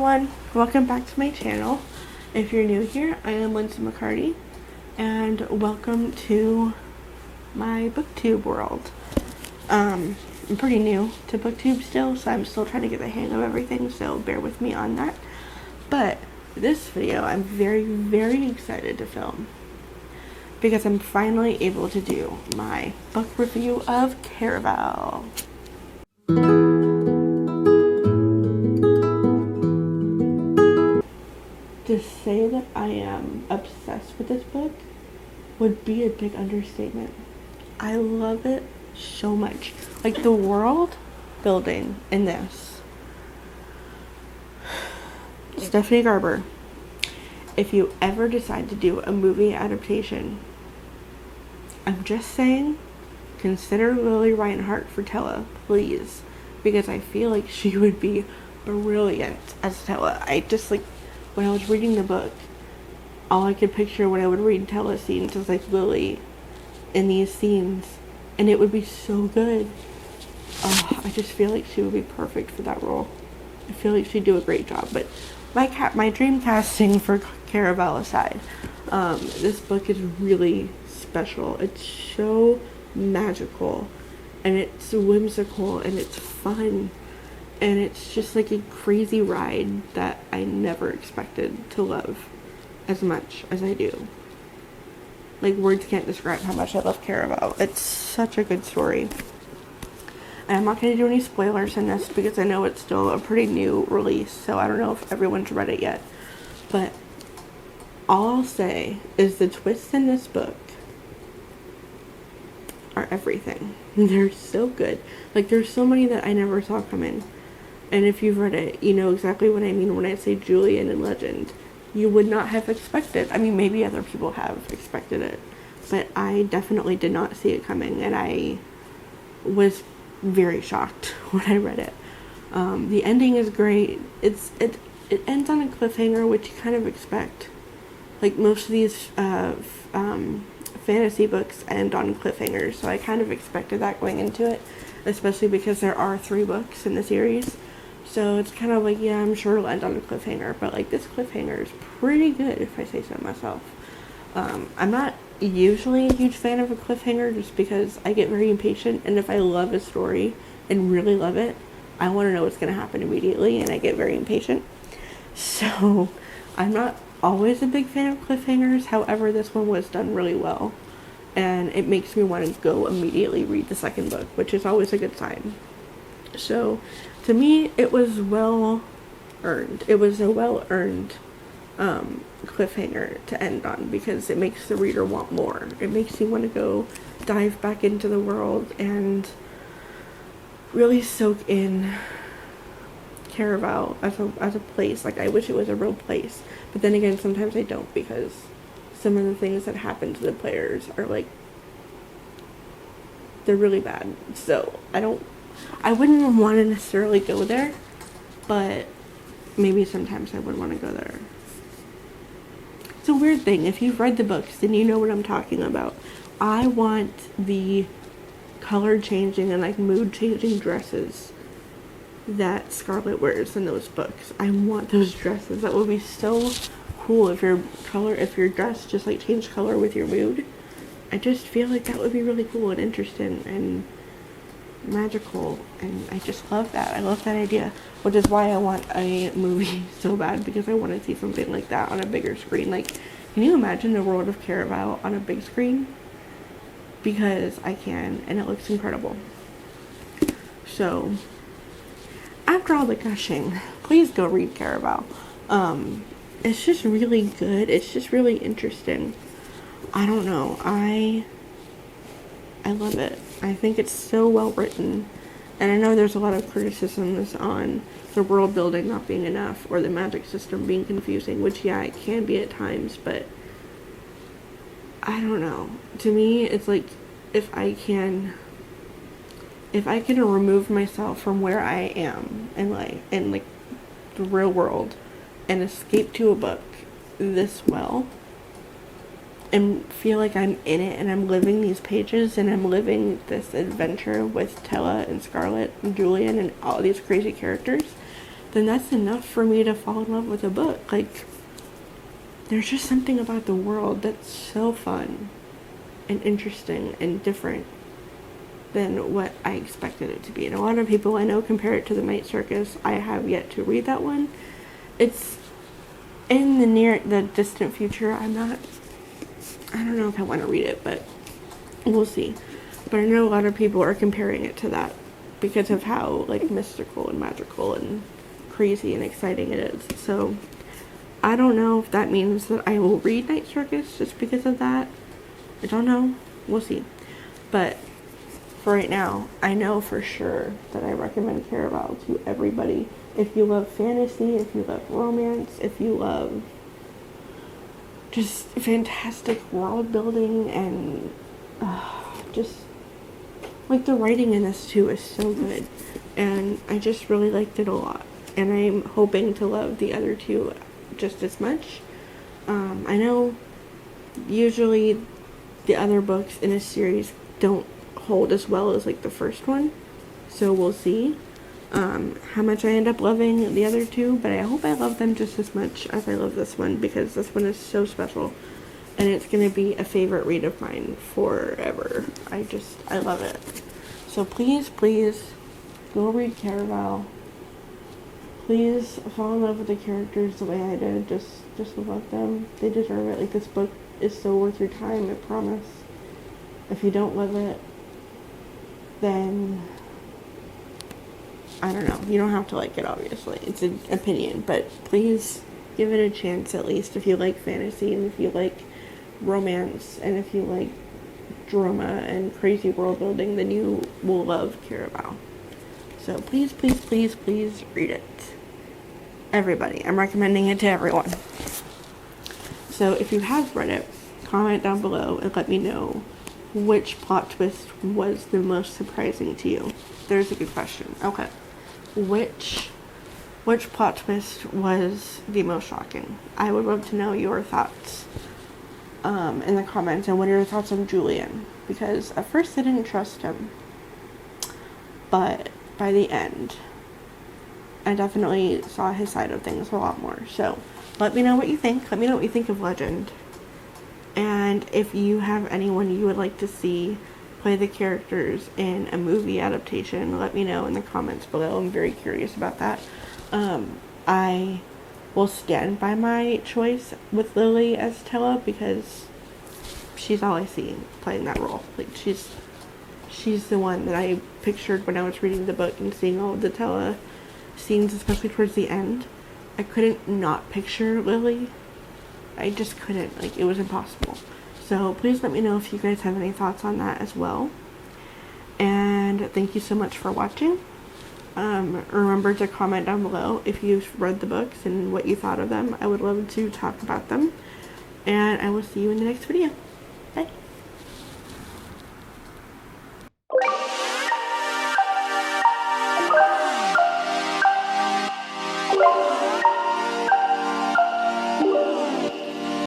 everyone, welcome back to my channel. If you're new here, I am Lindsay McCarty, and welcome to my booktube world. I'm pretty new to booktube still, so I'm still trying to get the hang of everything, so bear with me on that. But this video I'm very excited to film because I'm finally able to do my book review of Caraval. To say that I am obsessed with this book would be a big understatement. I love it so much. Like, the world building in this. Stephanie Garber, if you ever decide to do a movie adaptation, I'm just saying, consider Lily Reinhart for Tella, please. Because I feel like she would be brilliant as Tella. When I was reading the book, all I could picture when I would read Tella scenes was like Lily in these scenes, and it would be so good. Oh, I just feel like she would be perfect for that role. I feel like she'd do a great job. But my dream casting for Caraval aside, this book is really special. It's so magical, and it's whimsical, and it's fun. And it's just like a crazy ride that I never expected to love as much as I do. Like, words can't describe how much I love Caraval. It's such a good story. And I'm not going to do any spoilers in this because I know it's still a pretty new release, so I don't know if everyone's read it yet. But all I'll say is the twists in this book are everything. They're so good. Like, there's so many that I never saw coming. And if you've read it, you know exactly what I mean when I say Julian and Legend. You would not have expected. I mean, maybe other people have expected it, but I definitely did not see it coming, and I was very shocked when I read it. The ending is great. It ends on a cliffhanger, which you kind of expect. Like, most of these fantasy books end on cliffhangers, so I kind of expected that going into it, especially because there are 3 books in the series. So it's kind of like, yeah, I'm sure it'll end on a cliffhanger, but like, this cliffhanger is pretty good if I say so myself. I'm not usually a huge fan of a cliffhanger just because I get very impatient, and if I love a story and really love it, I want to know what's going to happen immediately, and I get very impatient. So I'm not always a big fan of cliffhangers. However, this one was done really well, and it makes me want to go immediately read the second book, which is always a good sign. So to me, it was well earned. It was a well earned cliffhanger to end on, because it makes the reader want more. It makes you want to go dive back into the world and really soak in Caraval as a place. Like, I wish it was a real place, but then again, sometimes I don't, because some of the things that happen to the players are like, they're really bad. So I wouldn't want to necessarily go there, but maybe sometimes I would want to go there. It's a weird thing. If you've read the books, then you know what I'm talking about. I want the color changing and like mood changing dresses that Scarlett wears in those books. I want those dresses. That would be so cool if your dress just like changed color with your mood. I just feel like that would be really cool and interesting and magical, and I just love that. I love that idea, which is why I want a movie so bad, because I want to see something like that on a bigger screen. Like, can you imagine the world of Caraval on a big screen? Because I can, and it looks incredible. So, after all the gushing, please go read Caraval. It's just really good. It's just really interesting. I don't know. I love it. I think it's so well written, and I know there's a lot of criticisms on the world building not being enough, or the magic system being confusing, which, yeah, it can be at times, but I don't know. To me, it's like, if I can remove myself from where I am in the real world and escape to a book this well, and feel like I'm in it and I'm living these pages and I'm living this adventure with Tella and Scarlett and Julian and all these crazy characters, then that's enough for me to fall in love with a book. Like, there's just something about the world that's so fun and interesting and different than what I expected it to be. And a lot of people I know compare it to The Night Circus. I have yet to read that one. It's in the distant future. I don't know if I want to read it, but we'll see. But I know a lot of people are comparing it to that because of how, like, mystical and magical and crazy and exciting it is. So I don't know if that means that I will read Night Circus just because of that. I don't know. We'll see. But for right now, I know for sure that I recommend Caraval to everybody. If you love fantasy, if you love romance, if you love just fantastic world building, and just, like, the writing in this too is so good. And I just really liked it a lot. And I'm hoping to love the other two just as much. I know usually the other books in a series don't hold as well as, like, the first one, so we'll see how much I end up loving the other two, but I hope I love them just as much as I love this one, because this one is so special and it's going to be a favorite read of mine forever. I love it. So please go read Caraval. Please fall in love with the characters the way I did. Just love them. They deserve it. Like, this book is so worth your time, I promise. If you don't love it, then I don't know. You don't have to like it, obviously. It's an opinion, but please give it a chance at least if you like fantasy, and if you like romance, and if you like drama and crazy world building, then you will love Caraval. So please read it. Everybody. I'm recommending it to everyone. So if you have read it, comment down below and let me know which plot twist was the most surprising to you. There's a good question. Okay. Which plot twist was the most shocking? I would love to know your thoughts in the comments, and what are your thoughts on Julian? Because at first I didn't trust him, but by the end I definitely saw his side of things a lot more. So let me know what you think. Let me know what you think of Legend. And if you have anyone you would like to see play the characters in a movie adaptation, let me know in the comments below. I'm very curious about that. I will stand by my choice with Lily as Tella, because she's all I see playing that role. Like, she's the one that I pictured when I was reading the book and seeing all of the Tella scenes, especially towards the end. I couldn't not picture Lily. I just couldn't. Like, it was impossible. So please let me know if you guys have any thoughts on that as well. And thank you so much for watching. Remember to comment down below if you've read the books and what you thought of them. I would love to talk about them. And I will see you in the next video. Bye.